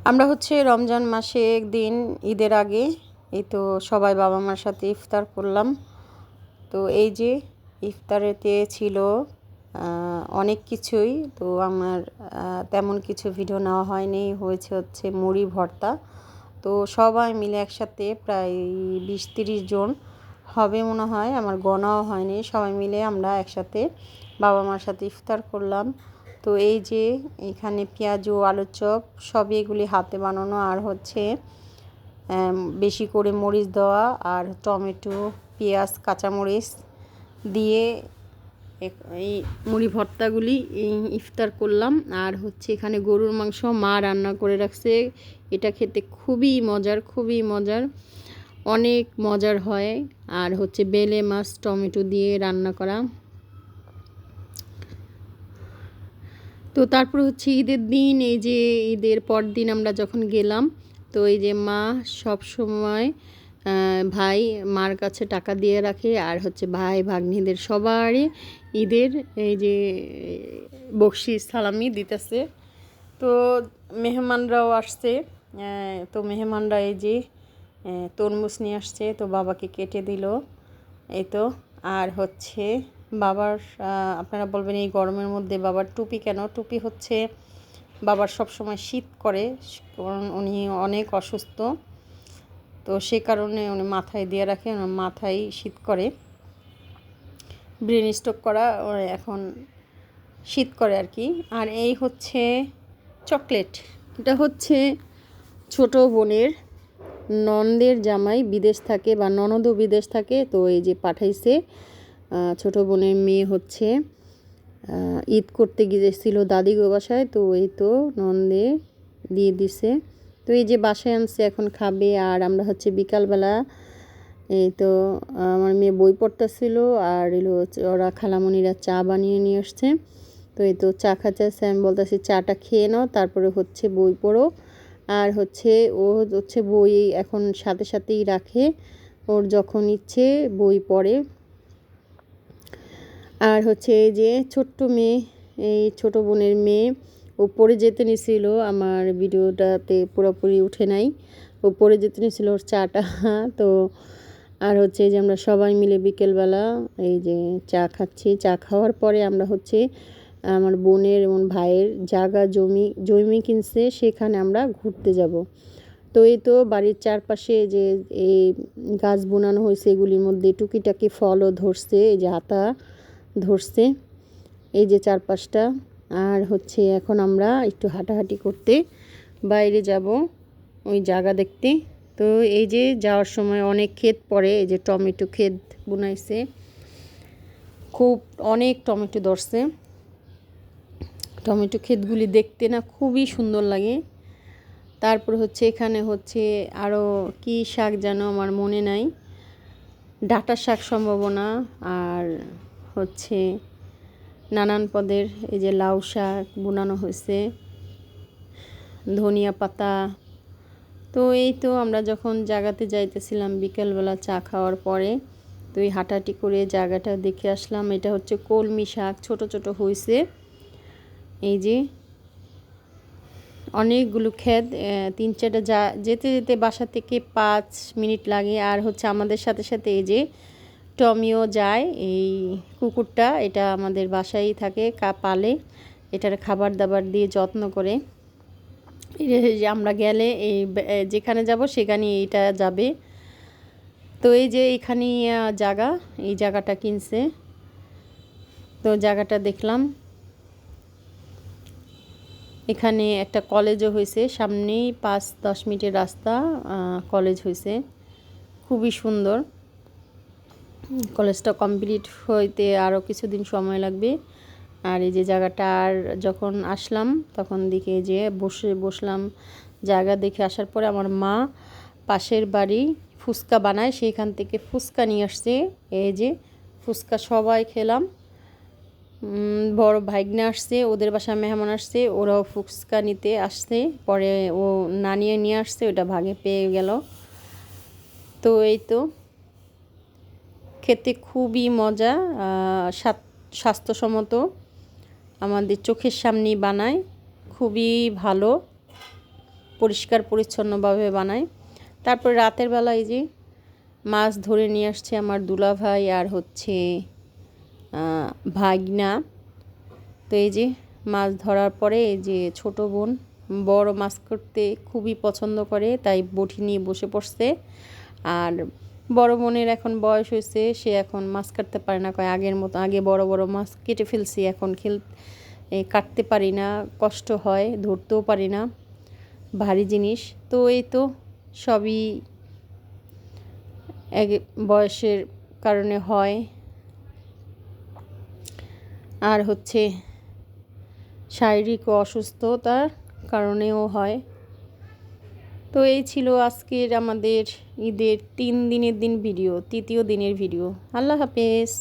আমরা রমজান মাসে একদিন ঈদের আগে এই তো সবাই বাবা মার সাথে ইফতার করলাম। তো এই যে ইফতারেতে ছিল অনেক কিছুই। তো আমার তেমন কিছু ভিডিও নেওয়া হয়নি, হয়েছে মুড়ি ভর্তা। তো সবাই মিলে একসাথে প্রায় 20-30 জন হবে মনে হয়, আমার গোনাও হয়নি। সবাই মিলে আমরা একসাথে বাবা মার সাথে ইফতার করলাম। তো এই যে এখানে পেঁয়াজু, আলুর চপ সবই এগুলি হাতে বানানো, আর বেশি করে মরিচ দেওয়া, আর টমেটো, পেঁয়াজ, কাঁচামরিচ দিয়ে এই মুড়ি ভর্তাগুলি ইফতার করলাম। আর এখানে গরুর মাংস মা রান্না করে রাখছে। এটা খেতে খুবই মজার, অনেক মজার হয়। আর বেলে মাছ টমেটো দিয়ে রান্না করা। তো তারপর ঈদের দিন, এই যে ঈদের পর দিন আমরা যখন গেলাম, তো এই যে মা সব সময় ভাই মার কাছে টাকা দিয়ে রাখে, আর ভাই ভাগ্নিদের সবারই ঈদের এই যে বকশিস সালামি দিতেছে। তো মেহমানরাও আসছে। তো মেহমানরা এই যে তরমুজ নিয়ে আসছে, তো বাবাকে কেটে দিল। এই তো আর বাবার আপনারা বলবেন এই গরমের মধ্যে বাবার টুপি কেন? টুপি বাবার সব সময় শীত করে, কারণ উনি অনেক অসুস্থ। তো সে কারণে উনি মাথায় দিয়ে রাখে, মাথায় শীত করে, ব্রেন স্ট্রোক করা, এখন শীত করে আর কি। আর এই চকলেট, এটা ছোট বোনের ননদের জামাই বিদেশ থাকে, বা ননদও বিদেশ থাকে। তো এই যে পাঠাইছে, ছোট বোনের মেয়ে ঈদ করতে গিয়েছিল দাদি গো বাসায়। তো এই তো ননদে দিয়ে দিছে। তো এই যে বাসায় আনছে, এখন খাবে। আর আমরা বিকালবেলা এই তো আমার মেয়ে বই পড়তেছিল, আর ওরা খালামণিরা চা বানিয়ে নিয়ে আসছে। তো এই তো চা খাচ্ছে, আমি বলতেছি চাটা খেয়ে নাও, তারপরে বই পড়ো। আর ও বই এখন সাথে সাথেই রাখে, ওর যখন ইচ্ছে বই পড়ে। আর এই যে ছোট্ট মেয়ে, এই ছোট বোনের মেয়ে, ও পড়ে যেতে নিছিল, আমার ভিডিওটাতে পুরোপুরি উঠে নাই। ও পড়ে যেতে নিছিল ওর চাটা। তো আর এই যে আমরা সবাই মিলে বিকেলবেলা এই যে চা খাচ্ছি। চা খাওয়ার পরে আমরা আমার বোনের এবং ভাইয়ের জমি কিনছে, সেখানে আমরা ঘুরতে যাব। তো এই তো বাড়ির চারপাশে যে এই গাছ বোনানো হয়েছে, এগুলির মধ্যে টুকিটাকি ফলও ধরছে, এই যে আতা ধরছে এই যে চারপাশটা। আর এখন আমরা একটু হাঁটাহাঁটি করতে বাইরে যাব, ওই জায়গা দেখতে। তো এই যে যাওয়ার সময় অনেক ক্ষেত পড়ে, এই যে টমেটো ক্ষেত বুনাইছে, অনেক টমেটো ধরছে। টমেটো ক্ষেতগুলি দেখতে না খুবই সুন্দর লাগে। তারপর এখানে আরও কি শাক যেন আমার মনে নাই, ডাঁটা শাক সম্ভাবনা। আর নানান পদের এই যে লাউ শাক বোনানো হয়েছে, ধনিয়া পাতা। তো এই তো আমরা যখন জায়গাতে যাইতেছিলাম বিকেলবেলা চা খাওয়ার পরে, তো এই হাঁটাহাঁটি করে জায়গাটা দেখে আসলাম। এটা কলমি শাক, ছোট ছোট হয়েছে। এই যে অনেকগুলো ক্ষেত, 3-4টা যেতে যেতে বাসা থেকে 5 মিনিট লাগে। আর আমাদের সাথে সাথে এই যে টমিও যায়, এই কুকুরটা, এটা আমাদের বাসায় থাকে, পালে, এটার খাবার দাবার দিয়ে যত্ন করে। যে আমরা গেলে এই যেখানে যাব সেখানে এইটা যাবে। তো এই যে এইখানে জায়গা, এই জায়গাটা কিনছে। তো জায়গাটা দেখলাম, এখানে একটা কলেজও হয়েছে, সামনেই 5-10 মিনিটের রাস্তা কলেজ হয়েছে, খুবই সুন্দর। কলেজটা কমপ্লিট হইতে আরও কিছুদিন সময় লাগবে। আর এই যে জায়গাটা, আর যখন আসলাম তখন দিকে যে বসলাম, জায়গা দেখে আসার পরে আমার মা পাশের বাড়ি ফুচকা বানায়, সেইখান থেকে ফুচকা নিয়ে আসছে। এই যে ফুচকা সবাই খেলাম। বড় ভাইগনা আসছে, ওদের বাসায় মেহমান আসছে, ওরাও ফুচকা নিতে আসছে, পরে ও নিয়ে আসছে, ওটা ভাগে পেয়ে গেল। তো এই তো খেতে খুবই মজা, স্বাস্থ্যসম্মত, আমাদের চোখের সামনেই বানায়, খুবই ভালো পরিষ্কার পরিচ্ছন্নভাবে বানায়। তারপর রাতের বেলা এই যে মাছ ধরে নিয়ে আসছে আমার দুলাভাই আর হচ্ছে ভাগনা। তো এই যে মাছ ধরার পরে এই যে ছোট বোন বড় মাছ করতে খুবই পছন্দ করে, তাই বটি নিয়ে বসে পড়ছে। আর বড় বোনের এখন বয়স হয়েছে, সে এখন মাছ কাটতে পারে না, কয় আগের মতো, আগে বড় বড় মাছ কেটে ফেলছি, এখন কাটতে পারি না, কষ্ট হয়, ধরতেও পারি না, ভারী জিনিস। তো এই তো সবই এক বয়সের কারণে হয়, আর হচ্ছে শারীরিক অসুস্থতার কারণেও হয়। তো এই ছিল আজকের আমাদের ঈদের 3 দিনের ভিডিও, তৃতীয় দিনের ভিডিও। আল্লাহ হাফেজ।